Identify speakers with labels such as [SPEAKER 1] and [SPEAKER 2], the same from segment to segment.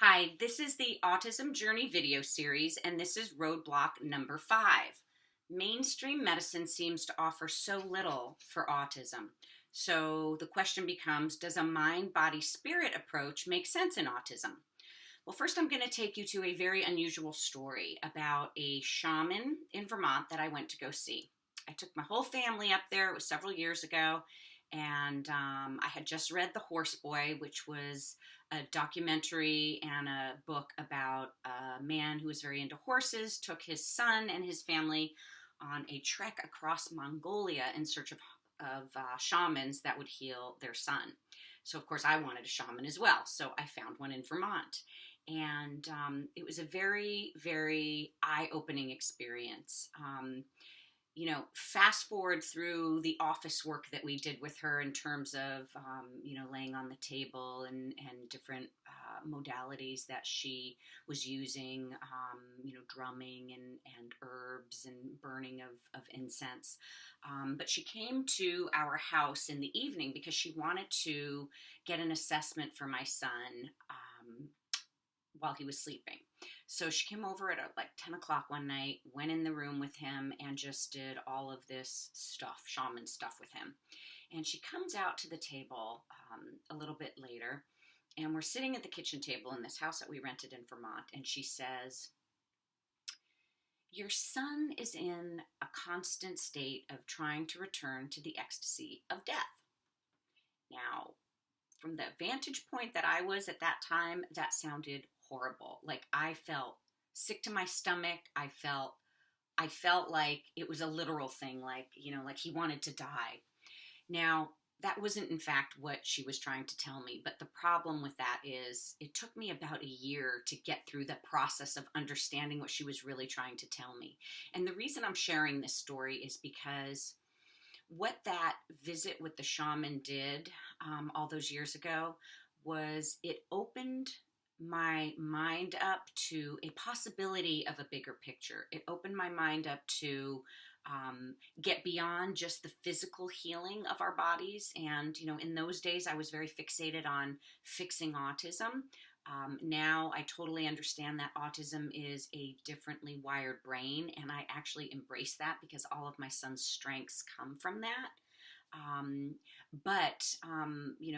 [SPEAKER 1] Hi, this is the Autism Journey video series, and this is roadblock number 5. Mainstream medicine seems to offer so little for autism. So the question becomes, does a mind, body, spirit approach make sense in autism? Well, first I'm going to take you to a very unusual story about a shaman in Vermont that I went to go see. I took my whole family up there. It was several years ago. And I had just read The Horse Boy, which was a documentary and a book about a man who was very into horses, took his son and his family on a trek across Mongolia in search of shamans that would heal their son. So, of course, I wanted a shaman as well. So I found one in Vermont. And it was a very, very eye-opening experience. Fast forward through the office work that we did with her in terms of, laying on the table and different modalities that she was using, drumming and herbs and burning of incense. But she came to our house in the evening because she wanted to get an assessment for my son while he was sleeping. So she came over at like 10 o'clock one night, went in the room with him, and just did all of this stuff, shaman stuff with him. And she comes out to the table a little bit later, and we're sitting at the kitchen table in this house that we rented in Vermont, and she says, "Your son is in a constant state of trying to return to the ecstasy of death." Now, from the vantage point that I was at that time, that sounded horrible. Like I felt sick to my stomach. I felt like it was a literal thing, like he wanted to die. Now, that wasn't in fact what she was trying to tell me, but the problem with that is it took me about a year to get through the process of understanding what she was really trying to tell me. And the reason I'm sharing this story is because what that visit with the shaman did all those years ago was it opened my mind up to a possibility of a bigger picture. It opened my mind up to get beyond just the physical healing of our bodies. And, in those days, I was very fixated on fixing autism. Now I totally understand that autism is a differently wired brain, and I actually embrace that because all of my son's strengths come from that. But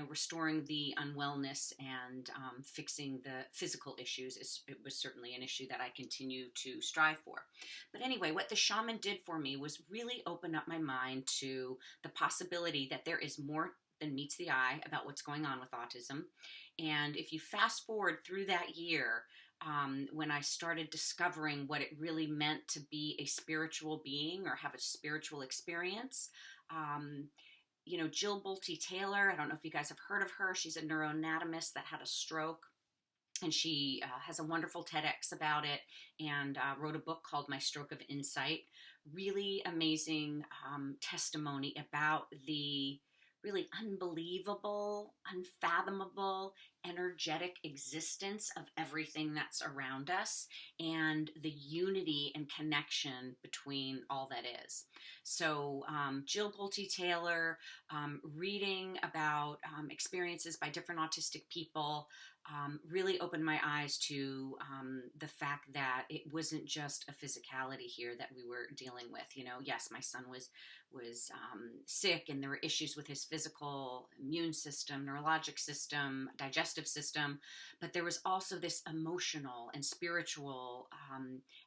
[SPEAKER 1] restoring the unwellness and fixing the physical issues, it was certainly an issue that I continue to strive for. But anyway, what the shaman did for me was really open up my mind to the possibility that there is more than meets the eye about what's going on with autism. And if you fast forward through that year, when I started discovering what it really meant to be a spiritual being or have a spiritual experience, Jill Bolte Taylor, I don't know if you guys have heard of her. She's a neuroanatomist that had a stroke. And she has a wonderful TEDx about it and wrote a book called My Stroke of Insight. Really amazing testimony about the really unbelievable, unfathomable, energetic existence of everything that's around us and the unity and connection between all that is. So Jill Bolte Taylor, reading about experiences by different autistic people, really opened my eyes to the fact that it wasn't just a physicality here that we were dealing with. Yes, my son was sick, and there were issues with his physical immune system, neurologic system, digestive system, but there was also this emotional and spiritual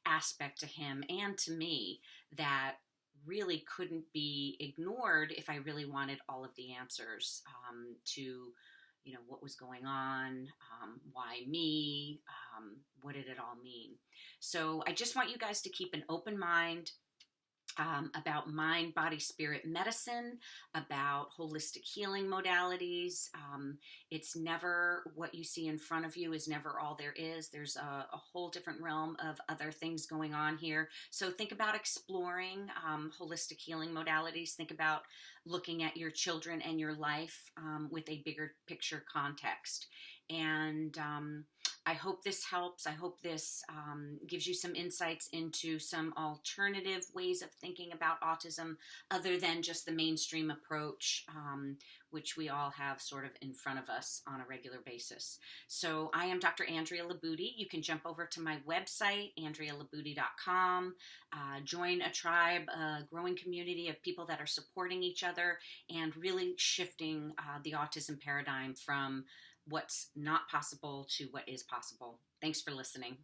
[SPEAKER 1] aspect to him and to me that really couldn't be ignored if I really wanted all of the answers to what was going on, why me, what did it all mean. So I just want you guys to keep an open mind about mind, body, spirit medicine, about holistic healing modalities. It's never what you see in front of you is never all there is. There's a whole different realm of other things going on here. So think about exploring holistic healing modalities. Think about looking at your children and your life with a bigger picture context. And I hope this helps. I hope this gives you some insights into some alternative ways of thinking about autism other than just the mainstream approach, which we all have sort of in front of us on a regular basis. So I am Dr. Andrea Libutti. You can jump over to my website, andrealibutti.com, join a tribe, a growing community of people that are supporting each other and really shifting the autism paradigm from what's not possible to what is possible. Thanks for listening.